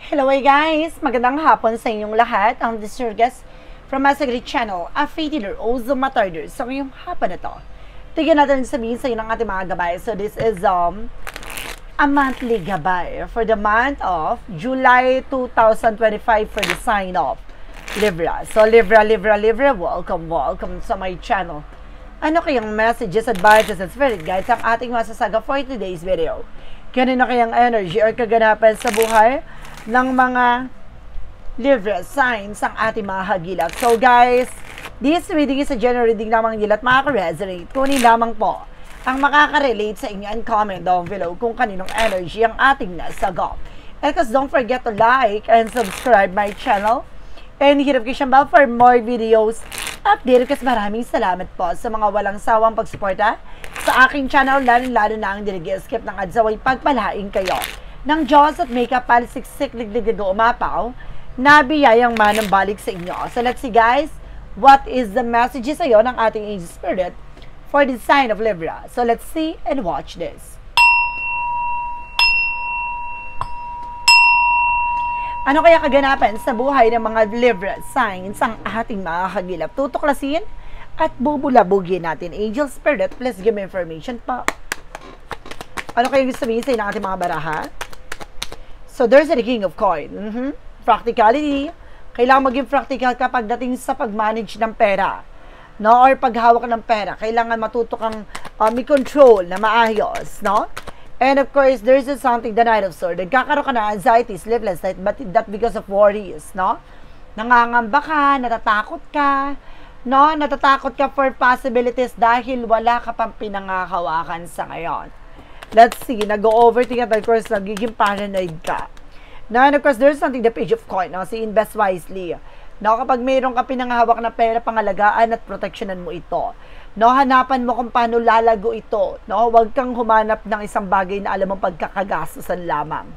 Hello guys! Magandang hapon sa inyong lahat. Ang this is your guest from Masagri Channel, a faith healer, also matarder. So ngayong hapon na to, tigyan natin sabihin sa inyo ng ating mga gabay. So this is a monthly gabay for the month of July 2025 for the sign of Libra. So Libra, welcome sa my channel. Ano kayang messages, advices, and spirit guides ang ating masasaga for today's video? Kanina kayang energy or kaganapan sa buhay ng mga Libra signs ang ating mga hagilat. So guys, this reading is a general reading lamang nila at makaka-resonate. Kunin lamang po ang makaka-relate sa inyo and comment down below kung kaninong energy ang ating nasagot. And because don't forget to like and subscribe my channel and hit notification bell for more videos update. Kasi maraming salamat po sa mga walang sawang pagsuporta sa aking channel, lalo na ang dinag-skip ng adsaway pagpalain kayo ng Diyos at may kapalisiksik liglig-ligo umapaw na biyayang manang balik sa inyo. So let's see guys, what is the message sa'yo ng ating angel spirit for the sign of Libra. So let's see and watch this. Ano kaya kaganapan sa buhay ng mga Libra signs ang ating mga kagilap? Tutuklasin at bubulabugin natin. Angel spirit, please give me information pa. Ano kaya gusto sabihin sa ng ating mga baraha? So, there's the King of Coin. Practicality. Kailangan maging practical ka pagdating sa pag-manage ng pera. No? Or paghawak ng pera. Kailangan matuto kang may control na maayos. No? And of course, there's something, the Knight of Swords. Nagkakaroon ka ng anxiety, sleepless night, but that because of worries. No? Nangangamba ka, natatakot ka. No? Natatakot ka for possibilities dahil wala ka pang pinangahawakan sa ngayon. Let's see, nag-overthink at of course, nagiging paranoid ka. Now, and of course, there's something, the Page of Coin, no? Si invest wisely. No, kapag mayroon ka pinanghahawak na pera, pangalagaan at protectionan mo ito. No, hanapan mo kung paano lalago ito. No, huwag kang humanap ng isang bagay na alam mong pagkakagastusan lamang.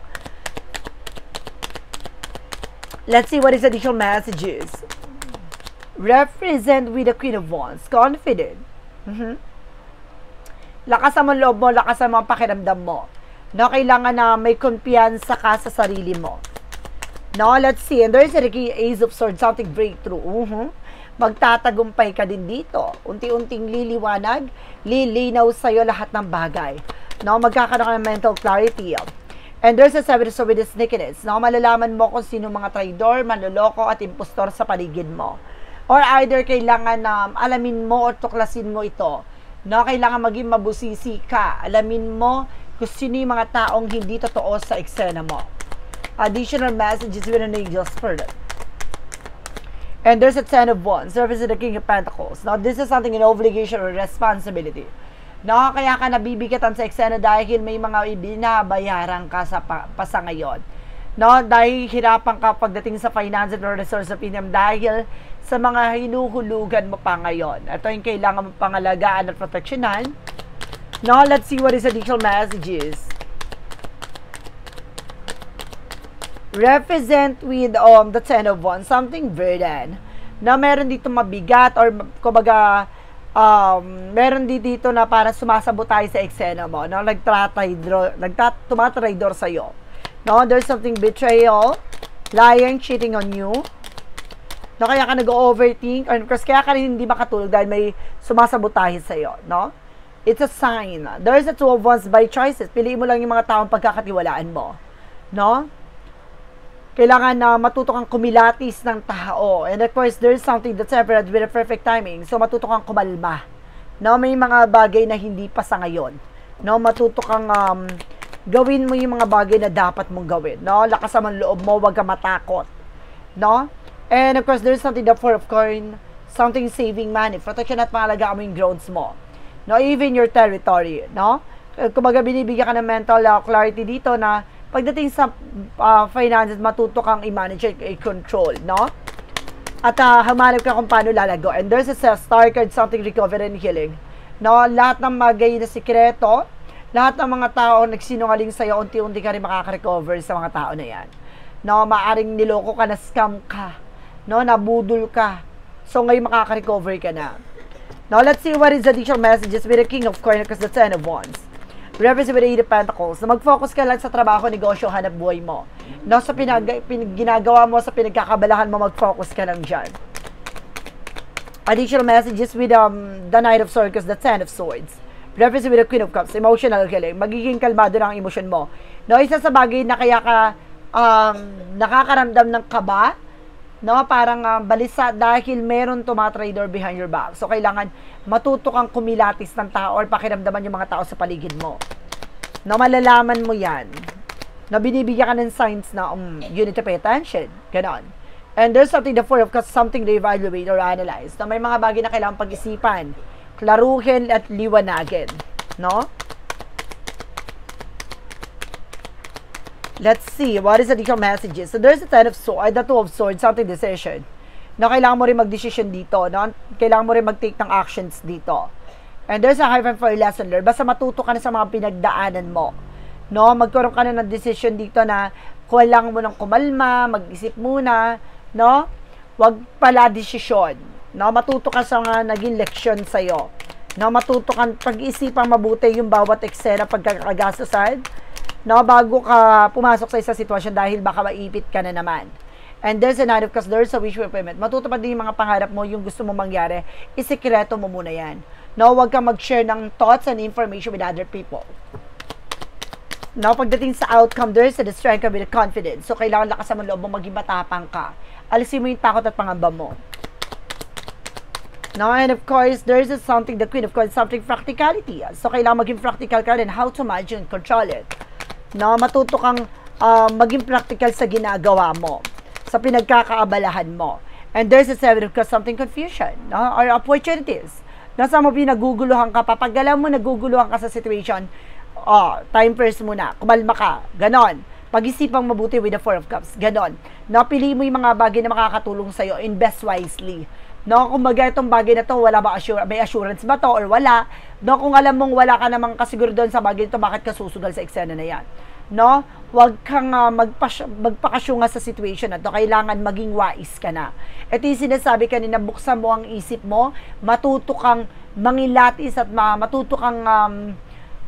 Let's see what is additional messages. Represent with the Queen of Wands, confident. Lakas mo loob mo, lakas mo ang pakiramdam mo. No, kailangan na may kumpiyansa ka sa sarili mo. No, let's see. And there's a Ace of Swords, something breakthrough. Magtatagumpay ka din dito. Unti-unting liliwanag, lilinaw sa'yo lahat ng bagay. No, magkakaroon ka ng mental clarity. And there's a Seven of Swords with the sneakiness. No, malalaman mo kung sino mga traidor, manloloko at impostor sa paligid mo. Or either kailangan na alamin mo o tuklasin mo ito. No, kailangan maging mabusisi ka. Alamin mo kung sino yung mga taong hindi totoo sa eksena mo. Additional messages with an angel spirit. And there's a Ten of Wands, represent the King of Pentacles. Now, this is something, an obligation or responsibility. No, kaya ka nabibigatan sa eksena dahil may mga ibinabayaran ka sa pasa ngayon. No, dahil hirapan ka pagdating sa finances or resource of income dahil sa mga hinuhulugan mo pa ngayon. Ito yung kailangan mo pangalagaan at proteksyonan. Now, let's see what is additional messages. Represent with the Ten of Wands, something burden. Na meron dito mabigat or kumbaga meron dito na para sumasabot tayo sa eksena mo. No? Tumatraidor sa'yo. No? There's something betrayal, lying, cheating on you. No, kaya ka nag-overthink, or kaya ka rin hindi makatulog dahil may sumasabotahe sa'yo, no? It's a sign. There's a Two of Wands by choices. Piliin mo lang yung mga taong pagkakatiwalaan mo, no? Kailangan na matuto kang kumilatis ng tao. And of course, there's something that's separate with a perfect timing. So, matuto kang kumalma. No, may mga bagay na hindi pa sa ngayon. No, matuto kang gawin mo yung mga bagay na dapat mong gawin. No, lakas ang loob mo, huwag kang matakot. No? And of course, there's something, the Four of Coin, something saving money, protection at pangalagaan mo yung grounds mo. No, even your territory, no? Kumbaga, binibigyan ka ng mental clarity dito na pagdating sa finances, matuto kang i-manage, i-control, no? At humanap ka kung paano lalago. And there's a Star card, something recovery and healing. No, lahat ng magay na sikreto, lahat ng mga tao nagsinungaling sa'yo, unti-unti ka rin makaka-recover sa mga tao na yan. No, maaring niloko ka, na scam ka. No, nabudol ka. So, ngayon makaka-recover ka na. Now, let's see what is the additional messages with the King of Coin because the Ten of Wands. Reverse with the Eight of Pentacles, na mag-focus ka lang sa trabaho, negosyo, hanap buhay mo. No, sa ginagawa mo, sa pinagkakabalahan mo, mag-focus ka lang dyan. Additional messages with the Knight of Swords, the Ten of Swords. Reference with the Queen of Cups, emotional healing. Magiging kalmado na ang emosyon mo. No, isa sa bagay na kaya ka nakakaramdam ng kaba, no, parang balisa dahil meron tumatrader behind your back. So, kailangan matuto kang kumilatis ng tao or pakiramdaman yung mga tao sa paligid mo. No, malalaman mo yan. No, binibigyan ka ng signs na you need to pay attention. Ganon. And there's something, the Four of Cups, something to evaluate or analyze. No, may mga bagay na kailangan pag-isipan, klaruhin at liwanagin. No? Let's see, what is the additional messages? So, there's the Ten of Swords, the Two of Swords, something decision. No, kailangan mo rin mag-decision dito. No? Kailangan mo rin mag-take ng actions dito. And there's a hyphen for a lesson learned. Basta matuto ka na sa mga pinagdaanan mo. No? Magkaroon ka na ng decision dito na kailangan mo ng kumalma, mag-isip muna. No? Wag pala desisyon. No? Matuto ka sa mga naging leksyon sa'yo. No? Matuto kang pag-isipan mabuti yung bawat eksena pagkakagastusan. No, bago ka pumasok sa isang sitwasyon dahil baka maipit ka na naman. And there's a Knight of Cups, there's a wish fulfillment. Matutupad din yung mga pangarap mo, yung gusto mo mangyari, isikreto mo muna yan. No, huwag kang mag-share ng thoughts and information with other people. No, pagdating sa outcome, there's a strength with confidence. So, kailangan lakasan mo loob mo, maging matapang ka. Alisin mo yung takot at pangamba mo. No, and of course, there's something, the Queen of Cups, something practicality. So, kailangan maging practical ka rin how to manage and control it. No, matuto kang maging practical sa ginagawa mo, sa pinagkakaabalahan mo. And there's a Seven of Cups, something confusion, no, or opportunities. Nasa mo pinaguguluhan ka, pag alam mo naguguluhan ka sa situation, time first muna, kumalma ka, ganon. Pag-isipang mabuti with the Four of Cups, ganon. No, pili mo yung mga bagay na makakatulong sa'yo, invest wisely. No, kung baga itong bagay na to, wala ba may assurance ba to or wala? No, kung alam mong wala ka namang kasiguro doon sa bagay nito, bakit ka susugal sa eksena na yan? No, wag kang magpakasyunga sa situation na to. Kailangan maging wais ka na. Ito yung sinasabi kanina, buksan mo ang isip mo, matuto kang mangilatis at matuto kang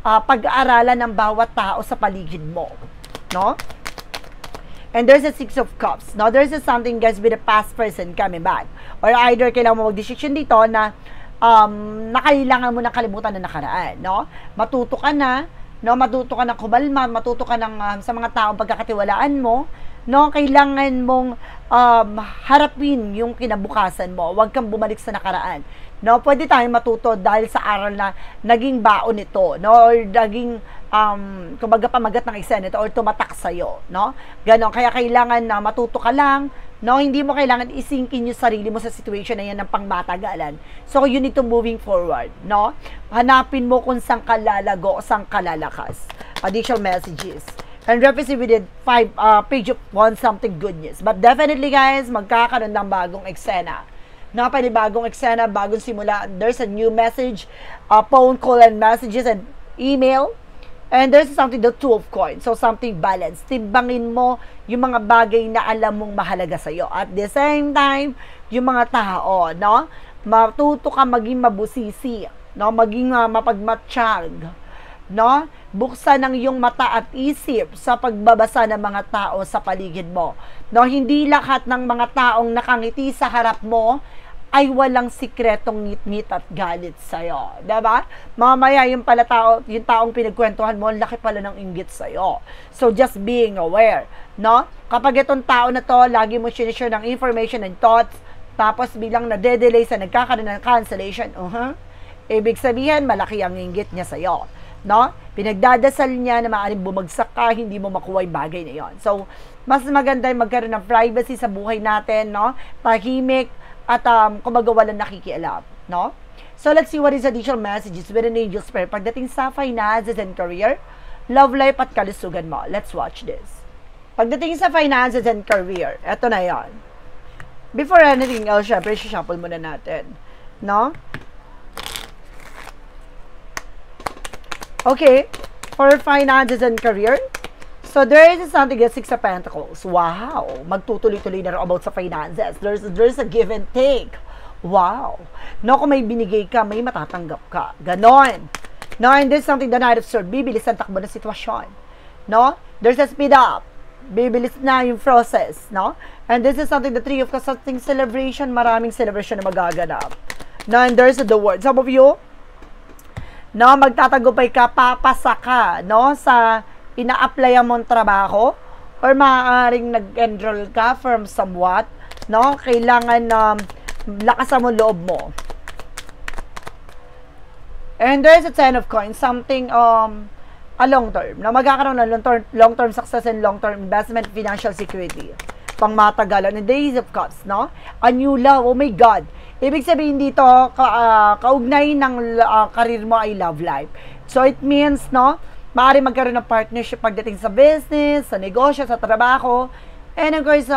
pag-aaralan ng bawat tao sa paligid mo. No? And there's a Six of Cups. Now, there's something, guys, with a past person coming back. Or either kailangan mo mag-decision dito na kailangan mo na kalimutan na nakaraan. No? Matuto ka na, no? Matuto ka na kumalma, matuto ka ng, sa mga taong pagkakatiwalaan mo. No? Kailangan mong harapin yung kinabukasan mo. Huwag kang bumalik sa nakaraan. No? Pwede tayong matuto dahil sa aral na naging baon nito. No? Or naging kumbaga pamagat ng eksena ito or tumatak sa'yo, no? Ganon, kaya kailangan na matuto ka lang, no? Hindi mo kailangan isingkin yung sarili mo sa situation na yan ng pangmatagalan. So, you need to moving forward, no? Hanapin mo kung saan ka lalago o saan ka lalakas. Additional messages. And represent with it, page of one something good news. But definitely, guys, magkakaroon ng bagong eksena. No, panibagong eksena, bagong simula. There's a new message, phone call and messages and email. And there's something, the Two of Coins. So, something balanced. Timbangin mo yung mga bagay na alam mong mahalaga sa'yo. At the same time, yung mga tao, no? Matuto ka maging mabusisi, no? Maging mapagmatsyag, no? Buksan ang iyong mata at isip sa pagbabasa ng mga tao sa paligid mo. No? Hindi lahat ng mga taong nakangiti sa harap mo ay walang sikretong ngit-ngit at galit sa'yo. Diba? Mamaya yung taong pinagkwentuhan mo, laki pala ng inggit sa'yo. So, just being aware. No? Kapag itong tao na to, lagi mo sinishare ng information and thoughts, tapos bilang nade-delay sa nagkakaroon ng cancellation, ibig sabihin, malaki ang inggit niya sa'yo. No? Pinagdadasal niya na maaaring bumagsak ka, hindi mo makuha yung bagay na yon. So, mas maganda yung magkaroon ng privacy sa buhay natin, no? Tahimik, at kumbaga walang nakikialam, no? So, let's see what is additional messages with an angel's prayer pagdating sa finances and career, love life at kalusugan mo. Let's watch this. Pagdating sa finances and career, eto na yan. Before anything else, syempre, shuffle muna natin, no? Okay, for finances and career, so there is something, a Six of Pentacles. Wow, magtutuloy-tuloy na rin about sa finances. There's a give and take. Wow. No, kung may binigay ka, may matatanggap ka. Ganon. No, and there's something the Knight of Swords, bibilis ang takbo ng sitwasyon. No? There's a speed up. Bibilis na yung process, no? And this is something, the Three of Cups, something celebration, maraming celebration na magaganap. No, and there's the word. Some of you, no, magtatagumpay ka, papasa ka, no, sa ina-applyan mong trabaho, or maaaring nag-enroll ka from somewhat, no, kailangan lakasan mo loob mo. And there's a Ten of Coins, something, a long term, na magkakaroon ng long-term success and long-term investment, financial security, pang matagalan, and the Ace of Cups, no, a new love, oh my God. Ibig sabihin dito, kaugnay ng career mo ay love life. So, it means, no, maaari magkaroon ng partnership pagdating sa business, sa negosyo, sa trabaho. And of course,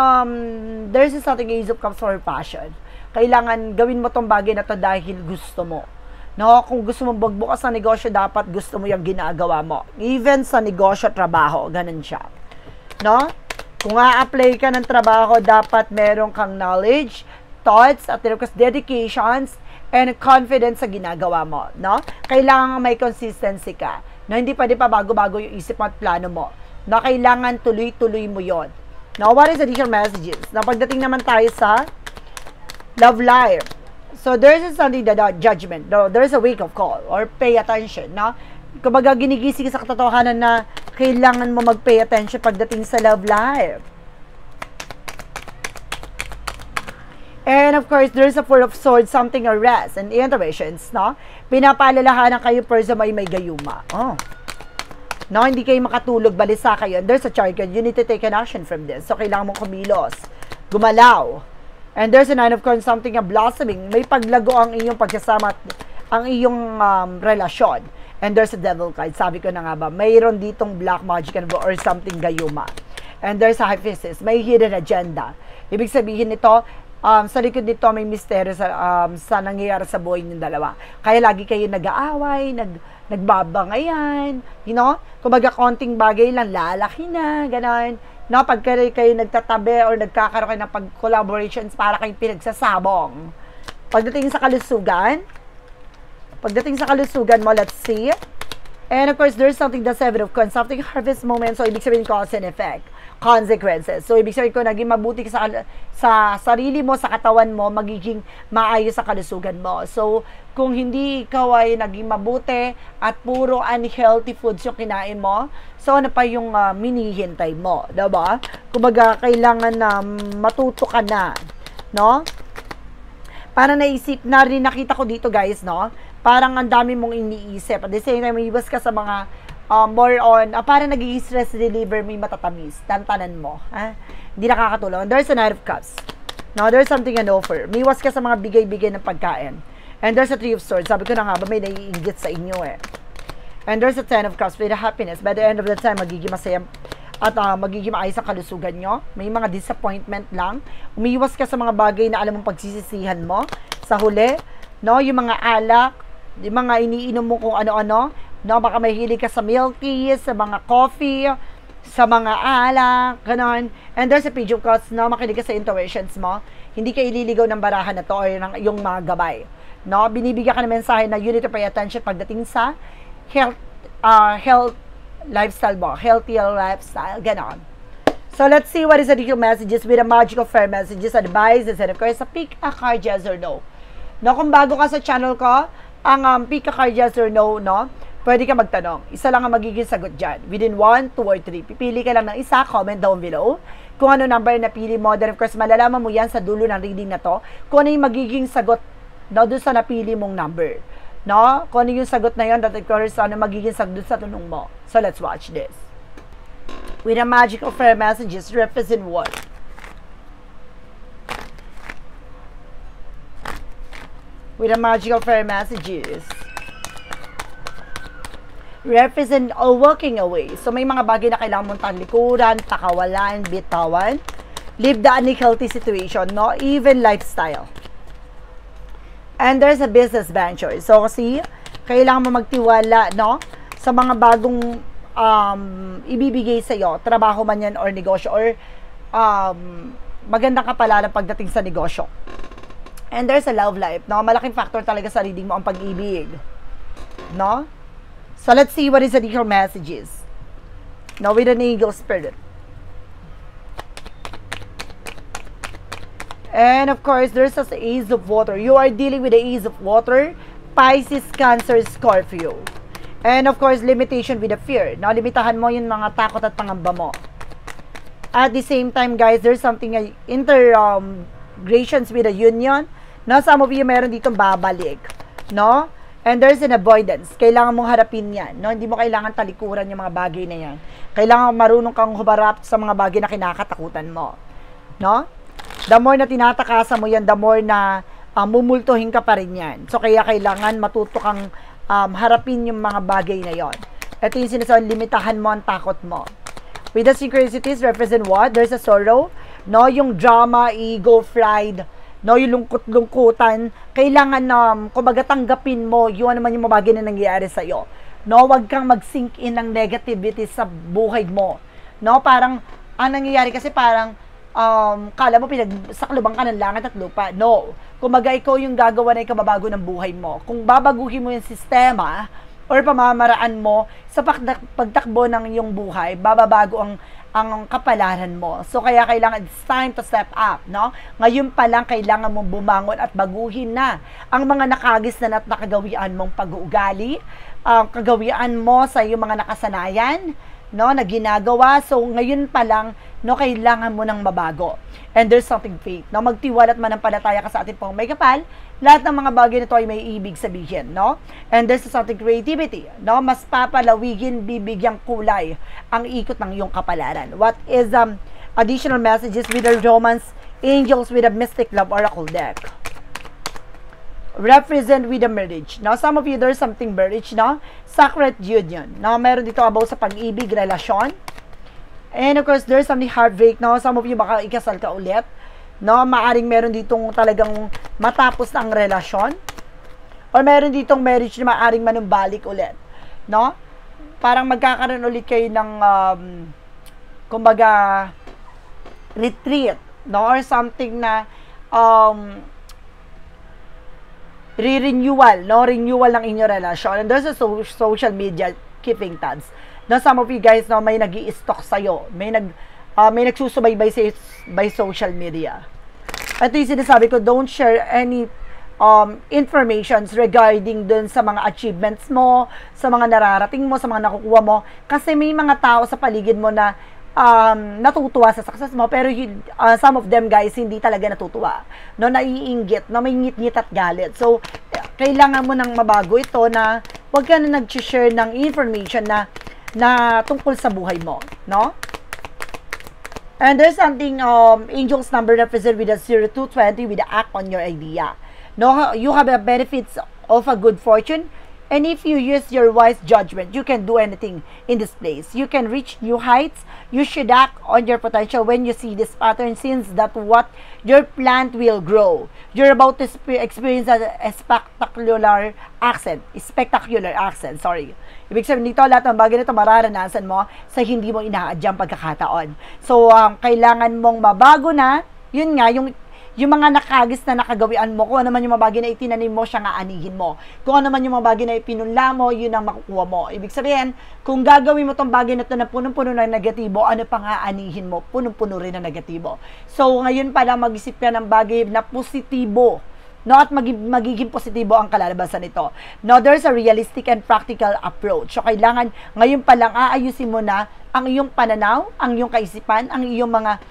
there's something Ace of Cups for passion. Kailangan gawin mo tong bagay na to dahil gusto mo. No, kung gusto mo magbukas ng negosyo, dapat gusto mo yung ginagawa mo. Even sa negosyo, trabaho, ganun siya. No? Kung a-apply ka ng trabaho, dapat meron kang knowledge, thoughts, at dedications, and confidence sa ginagawa mo, no? Kailangan may consistency ka, no? Hindi pwede pa bago-bago yung isip mo at plano mo, no? Kailangan tuloy-tuloy mo yon. Now, what is additional messages? Na pagdating naman tayo sa love life, so there's something that judgment, no? There's a wake of call, or pay attention, no? Kumbaga ginigising sa katotohanan na kailangan mo mag-pay attention pagdating sa love life. And of course, there's a Four of Swords, something or rest and intuitions, no? Pinapaalalahanan kayo person may gayuma. Oh. No, hindi kayo makatulog, balisa kayo. And there's a chart card. You need to take an action from this. So, kailangan mong kumilos. Gumalaw. And there's a Nine of Coins, something a blossoming. May paglago ang iyong pagsasama at ang iyong relasyon. And there's a Devil card. Sabi ko na nga ba, mayroon ditong black magic or something gayuma. And there's a Hierophant. May hidden agenda. Ibig sabihin nito, sa likod nito may misteryo sa nangyayari sa buhay ng dalawa. Kaya lagi kayo nag-aaway, nagbabangayan, you know? Kumbaga konting bagay lang, lalaki na, gano'n. No, pag kayo nagtatabi or nagkakaroon kayo ng pag-collaborations para kayong pinagsasabong. Pagdating sa kalusugan mo, let's see. And of course, there's something, the Seven of Coins, something harvest moment, so ibig sabihin cause and effect. Consequences. So, ibig sabihin ko, naging mabuti sa sarili mo, sa katawan mo, magiging maayos sa kalusugan mo. So, kung hindi ikaw ay naging mabuti at puro unhealthy foods yung kinain mo, so ano pa yung minihintay mo, diba? Kumbaga, kailangan na matuto ka na, no? Parang nakita ko dito, guys, no? Parang ang dami mong iniisip. At the same time, iwas ka sa mga more on, parang nagiging stress reliever, may matatamis, tantanan mo. Hindi nakakatulong. There's a Knight of Cups. Now, there's something an offer. Miwas ka sa mga bigay-bigay ng pagkain. And there's a Three of Swords. Sabi ko na nga ba, may naiinggit sa inyo eh. And there's a Ten of Cups with a happiness. By the end of the time, magiging masaya at magiging maayos ang kalusugan nyo. May mga disappointment lang. Umiiwas ka sa mga bagay na alam mong pagsisisihan mo. Sa huli, no, yung mga alak, yung mga iniinom mo kung ano-ano, no, baka mahilig ka sa milk tea, sa mga coffee, sa mga alak, ganon. And there's a Page of Cups, no, makinig ka sa intuitions mo. Hindi ka ililigaw ng barahan na to or yung mga gabay. No, binibigyan ka ng mensahe na you need to pay attention pagdating sa health lifestyle mo, healthier lifestyle, ganon. So, let's see what is the additional messages with a magical fair messages, advices, and of course, pick a card, yes or no. No, kung bago ka sa channel ko, ang pick a card, yes or no, no, pwede ka magtanong. Isa lang ang magiging sagot dyan. Within 1, 2, or 3. Pipili ka lang ng isa, comment down below. Kung ano number na pili mo, then of course, malalaman mo yan sa dulo ng reading na to. Kung ano yung magiging sagot, no, doon sa napili mong number. No? Kung ano yung sagot na yun, that of course, ano magiging sagot doon sa tanong mo. So, let's watch this. With a magical fair messages, represent what? With a magical fair messages, represent walking away. So, may mga bagay na kailangan mong talikuran, pakawalan, bitawan. Leave the unhealthy situation, no? Even lifestyle. And there's a business venture. So, kasi, kailangan mo magtiwala, no? Sa mga bagong ibibigay sa'yo, trabaho man yan or negosyo, or magandang kapalaran pagdating sa negosyo. And there's a love life, no? Malaking factor talaga sa reading mo ang pag-ibig, no? So let's see what is the additional messages. Now with an Eagle Spirit. And of course, there's the Ace of Water. You are dealing with the Ace of Water, Pisces, Cancer, Scorpio. And of course, limitation with the fear. Now, limitahan mo yung mga takot at pangamba mo. At the same time, guys, there's something integrations with the union. No, some of you meron ditong babalik. No? And there's an avoidance. Kailangan mong harapin yan. No? Hindi mo kailangan talikuran yung mga bagay na yan. Kailangan marunong kang humarap sa mga bagay na kinakatakutan mo. No? The more na tinatakasan mo yan, the more na mumultuhin ka pa rin yan. So, kaya kailangan matuto kang harapin yung mga bagay na yon. Ito yung sinasabi, limitahan mo ang takot mo. With the synchronicities, represent what? There's a sorrow. No? Yung drama, ego, pride, no? Yung lungkut-lungkutan. Kailangan kumbaga tanggapin mo yung ano man yung mga bagay na nangyayari sa'yo. No? Huwag kang mag-sink in ng negativity sa buhay mo. No? Parang, ang nangyayari kasi parang, kala mo pinagsakluban ka ng langit at lupa. No. Kumaga ikaw yung gagawa na ikababago ng buhay mo. Kung babaguhin mo yung sistema or pamamaraan mo sa pagtakbo ng iyong buhay, bababago ang kapalaran mo. So, kaya kailangan, it's time to step up, no? Ngayon pa lang, kailangan mong bumangon at baguhin na ang mga nakagis na at nakagawian mong pag-uugali, kagawian mo sa iyong mga nakasanayan, no, na ginagawa. So, ngayon pa lang, no, kailangan mo nang mabago. And there's something fake. No, magtiwala at manampalataya ka sa ating pong may kapal. Lahat ng mga bagay nito ay may ibig sabihin, no? And there's something creativity, no? Mas papalawigin, bibigyang kulay ang ikot ng iyong kapalaran. What is additional messages with the Romance Angels with a Mystic Love Oracle deck? Represent with a marriage. Now, some of you, there's something marriage, no? Sacred union. Now, meron dito about sa pag-ibig, relasyon. And of course, there's something heartbreak, no? Some of you, baka ikasal ka ulit. No? Maaring meron ditong talagang matapos na ang relasyon. Or meron ditong marriage na maaring manumbalik ulit. No? Parang magkakaroon ulit kayo ng, kumbaga, retreat. No? Or something na, re-renewal, no? Renewal ng inyong relasyon. And there's a social media keeping tabs. No, some of you guys, no, may nag-i-stalk sa'yo. May nagsusubaybay by social media. Ito yung sinasabi ko, don't share any informations regarding dun sa mga achievements mo, sa mga nararating mo, sa mga nakukuha mo. Kasi may mga tao sa paligid mo na natutuwa sa success mo, pero some of them, guys, hindi talaga natutuwa. No, naiinggit, no, may ngit-ngit at galit. So, kailangan mo nang mabago ito na huwag ka na nag-share ng information na tungkol sa buhay mo, no? And there's something, Angel's number represent with a 0220 with the act on your idea. No, you have the benefits of a good fortune, and if you use your wise judgment, you can do anything in this place. You can reach new heights. You should act on your potential when you see this pattern, since that what your plant will grow. You're about to experience a spectacular accent. Sorry. Ibig sabihin dito, lahat ng bagay nito mararanasan mo sa hindi mo inaadyang pagkakataon. So, kailangan mong mabago na, yun nga, yung mga nakagis na nakagawian mo, kung ano man yung mga bagay na itinanim mo, siya nga anihin mo. Kung ano man yung mga bagay na ipinunla mo, yun ang makukuha mo. Ibig sabihin, kung gagawin mo tong bagay na ito na punong-puno ng negatibo, ano pa nga anihin mo? Punong-puno rin ng negatibo. So, ngayon pa lang mag-isip ka ng bagay na positibo. No, at magiging positibo ang kalalabasan nito. No, there's a realistic and practical approach. So, kailangan ngayon pa lang aayusin mo na ang iyong pananaw, ang iyong kaisipan, ang iyong mga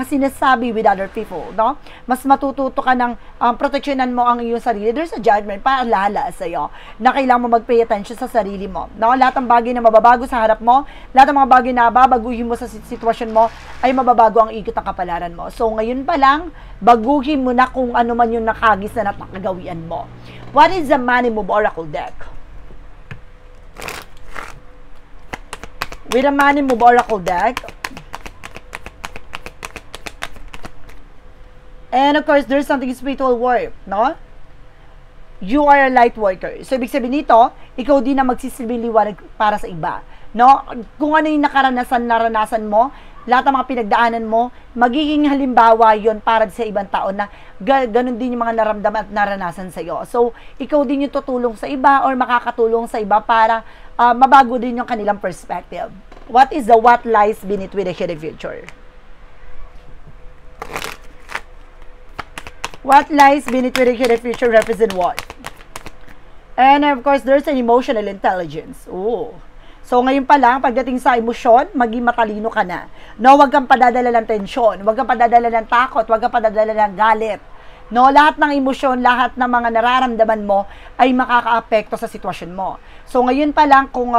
sinasabi with other people, no? Mas matututo ka ng proteksyonan mo ang iyong sarili. There's a judgment, paalala sa'yo, na kailangan mo mag-pay attention sa sarili mo, no? Lahat ng bagay na mababago sa harap mo, lahat ng mga bagay na babaguhin mo sa sitwasyon mo, ay mababago ang ikot ng kapalaran mo. So, ngayon pa lang, baguhin mo na kung ano man yung nakagis na nakagawian mo. What is the Money Move Oracle deck? With the Money Move Oracle deck, and of course, there's something spiritual work, no? You are a light worker. So, ibig sabihin nito, ikaw din na magsisilbing liwanag para sa iba, no? Kung ano yung naranasan mo, lahat ng mga pinagdaanan mo, magiging halimbawa yon para sa ibang tao na ganun din yung mga naramdaman at naranasan sa'yo. So, ikaw din yung tutulong sa iba or makakatulong sa iba para mabago din yung kanilang perspective. What is the what lies beneath with the hidden future? What lies beneath with the hidden future represent what? And of course, there's an emotional intelligence. Ooh. So, ngayon pa lang, pagdating sa emosyon, maging matalino ka na. No, huwag kang padadala ng tensyon, huwag kang padadala ng takot, huwag kang padadala ng galit. No, lahat ng emosyon, lahat ng mga nararamdaman mo ay makakaapekto sa sitwasyon mo. So, ngayon pa lang, kung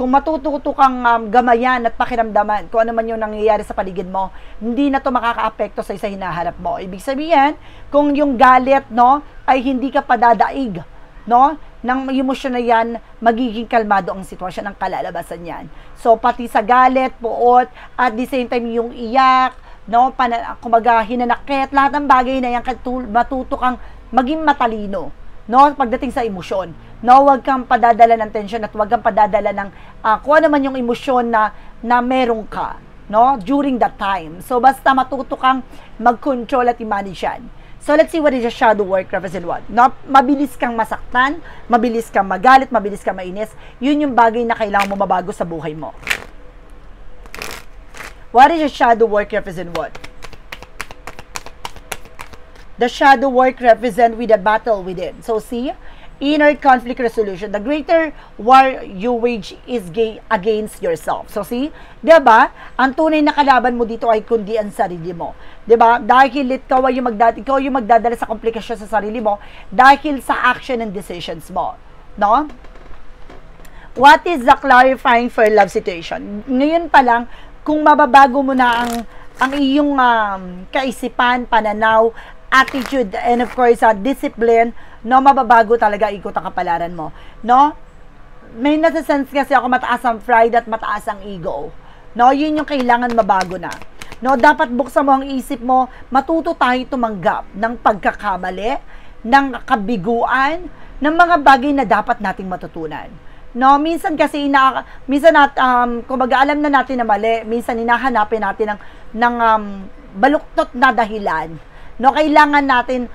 matututo kang gamayan at pakiramdaman kung ano man yung nangyayari sa paligid mo, hindi na to makakaapekto sa hinaharap mo. Ibig sabihin, kung yung galit, no, ay hindi ka padadaig, no, ng emosyon na yan, magiging kalmado ang sitwasyon ng kalalabasan yan. So, pati sa galit, puot, at the same time yung iyak, no, kumaga hinanakit, lahat ng bagay na yan, matuto kang maging matalino, no, pagdating sa emosyon. No, huwag kang padadala ng tension at huwag kang padadala ng kung ano man yung emosyon na meron ka, no, during that time. So, basta matuto kang mag-control at i-manage yan. So, let's see what is your shadow work represent what. No, mabilis kang masaktan, mabilis kang magalit, mabilis kang mainis. Yun yung bagay na kailangan mo mabago sa buhay mo. What is your shadow work represent what? The shadow work represent with a battle within. So, see, inner conflict resolution. The greater war you wage is against yourself. So, see, diba? Ang tunay na kalaban mo dito ay kundi ang sarili mo. Diba? Dahil ikaw yung magdadala sa komplikasyon sa sarili mo dahil sa action and decisions mo. No? What is the clarifying for love situation? Ngayon pa lang, kung mababago mo na ang iyong kaisipan, pananaw, attitude, and of course, discipline, no, mababago talaga ikot ang kapalaran mo. No? May nasa-sense kasi ako mataas ang pride at mataas ang ego. No? Yun yung kailangan mabago na. No, dapat buksan mo ang isip mo, matuto tayo tumanggap ng pagkakamali, ng kabiguan, ng mga bagay na dapat nating matutunan. No, minsan kasi kumbaga alam na natin na mali, minsan hinahanapin natin ng baluktot na dahilan. No, kailangan natin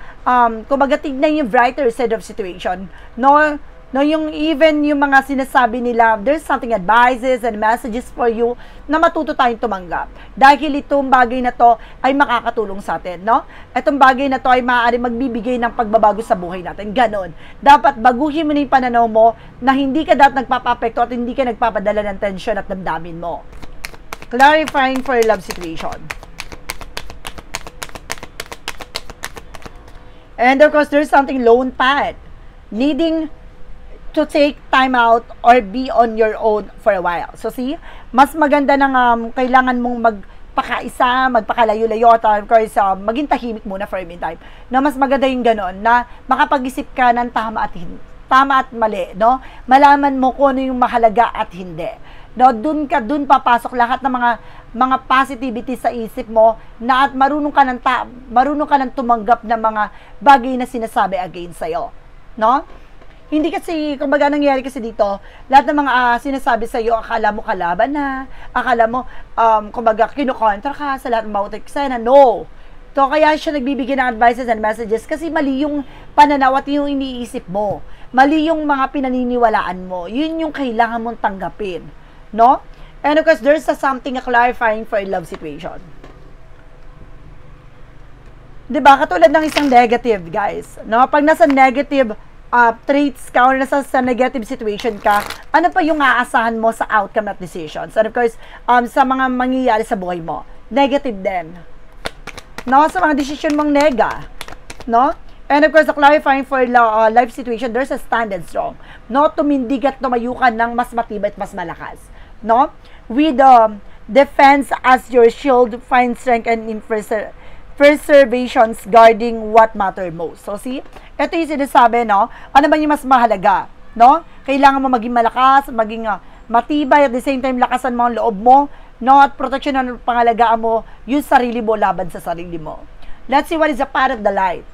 kumbaga tignan yung brighter side of situation. No, yung even yung mga sinasabi nila, there's something advices and messages for you na matuto tayong tumanggap. Dahil itong bagay na to ay makakatulong sa atin, no? Itong bagay na to ay maaari magbibigay ng pagbabago sa buhay natin. Ganon. Dapat baguhin mo na yung pananaw mo na hindi ka dapat nagpapapekto at hindi ka nagpapadala ng tension at damdamin mo. Clarifying for love situation. And of course, there's something lone path. Needing to take time out or be on your own for a while. So see, mas maganda ng kailangan mong magpakaisa, magpakalayo-layo, at of course, maging tahimik muna for a meantime. Na mas maganda yung ganon, na makapag-isip ka ng tama at mali, no? Malaman mo kung ano yung mahalaga at hindi. No, dun papasok lahat ng mga positivity sa isip mo na at marunong ka ng tumanggap ng mga bagay na sinasabi against sa'yo. No? Hindi kasi, kumbaga nangyayari kasi dito, lahat ng mga sinasabi sa'yo, akala mo kalaban na, akala mo, kumbaga, kinukontra ka sa lahat ng bawat eksena. No! So, kaya siya nagbibigay ng advices and messages kasi mali yung pananaw at yung iniisip mo. Mali yung mga pinaniniwalaan mo. Yun yung kailangan mong tanggapin. No? And of course, there's something clarifying for a love situation. Diba? Katulad ng isang negative, guys. No? Pag nasa negative traits ka or nasa negative situation ka, ano pa yung aasahan mo sa outcome at decisions? And of course, sa mga mangyayari sa buhay mo, negative din. No? Sa mga decision mong nega. No? And of course, the clarifying for life situation, there's a stand and strong. No? Tumindig at tumayo ka ng mas matibay at mas malakas. No? With defense as your shield, find strength and preservations guarding what matter most. So, see? Ito yung sinasabi, no? Ano ba yung mas mahalaga? No? Kailangan mo maging malakas, maging matibay, at the same time, lakasan mo ang loob mo, no? At protection ng pangalagaan mo, yung sarili mo laban sa sarili mo. Let's see what is a part of the light.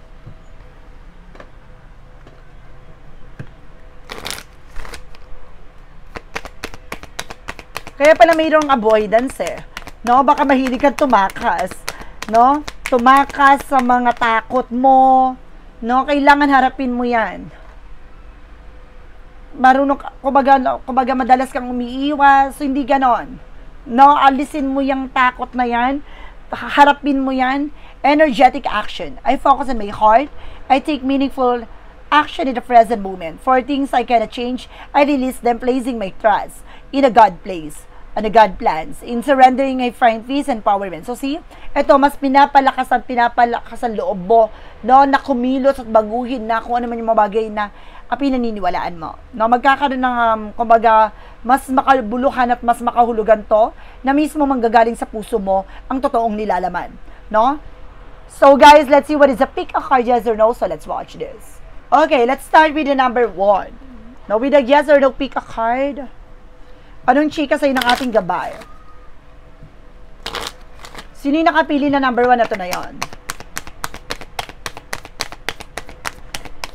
Kaya pala mayroong avoidance eh. No, baka mahilig kang tumakas. No? Tumakas sa mga takot mo. No, kailangan harapin mo 'yan. Marunong kumbaga madalas kang umiiwas, so hindi ganon. No, alisin mo yung takot na 'yan. Harapin mo 'yan. Energetic action. I focus on my heart. I take meaningful action in the present moment. For things I cannot change, I release them, placing my trust in a God place and a God plans. In surrendering, I find peace and empowerment. So see, ito, mas pinapalakas ang loob mo, no, na kumilos at baguhin na kung ano man yung mga bagay na pinaniniwalaan mo. No, magkakaroon ng, kumbaga, mas makabuluhan at mas makahulugan to, na mismo manggagaling sa puso mo ang totoong nilalaman. No? So guys, let's see what is a pick a card, yes or no. So let's watch this. Okay, let's start with the number 1. Now, with a yes or no pick a card, anong chika sa'yo ng ating gabay? Sino yung nakapili na number 1 na to na yon?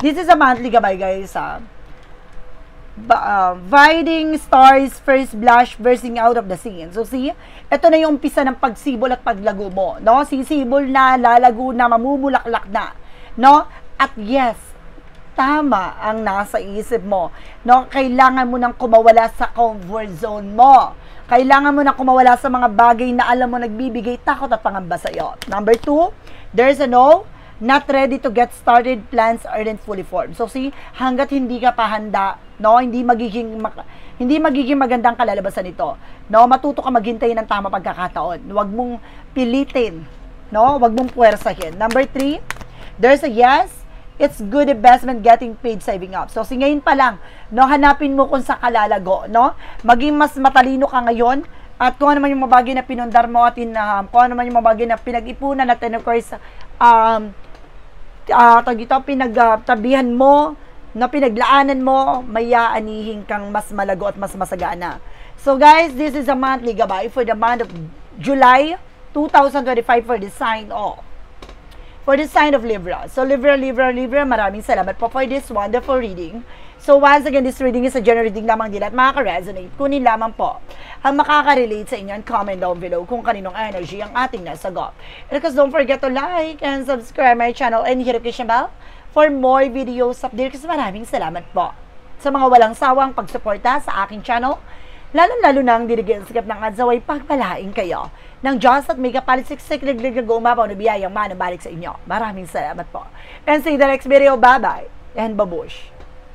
This is a monthly gabay, guys. Riding stars, first blush, bursting out of the scene. So, see, ito na yung umpisa ng pagsibol at paglago mo. No? Sisibol na, lalago na, mamumulaklak na. No? At yes, tama ang nasa isip mo. No? Kailangan mo nang kumawala sa comfort zone mo. Kailangan mo nang kumawala sa mga bagay na alam mo nagbibigay takot at pangamba sa'yo. Number 2, there's a no. Not ready to get started, plans aren't fully formed. So see, hanggat hindi ka pa handa, no, hindi magiging magandang kalalabasan nito. No, matuto ka maghintay ng tama pagkakataon. Huwag mong pilitin, no? Huwag mong puwersahin. Number 3, there's a yes. It's good investment getting paid, saving up. So, ngayon pa lang, no, hanapin mo kung sa kalalago, no? Maging mas matalino ka ngayon at kung ano man yung mabagay na pinundar mo at kung ano man yung mabagay na pinag-ipunan at of course, pinagtabihan mo, na pinaglaanan mo, mayaanihin kang mas malago at mas masagana. So, guys, this is a monthly gabay for the month of July 2025 for the sign of Libra. So, Libra, maraming salamat po for this wonderful reading. So, once again, this reading is a general reading lamang nila at makaka-resonate. Kunin lamang po ang makaka-relate sa inyo and comment down below kung kaninong energy ang ating nasagot. And because don't forget to like and subscribe my channel and hit the notification bell for more videos update. Kasi maraming salamat po sa mga walang sawang pagsuporta sa aking channel. Lalo-lalo na ang dirigyan sikap ng adsaway pagpalain kayo ng Diyos at may kapalit siksik umapaw na biyayang manabalik sa inyo. Maraming salamat po. And see you in the next video. Bye-bye and babush.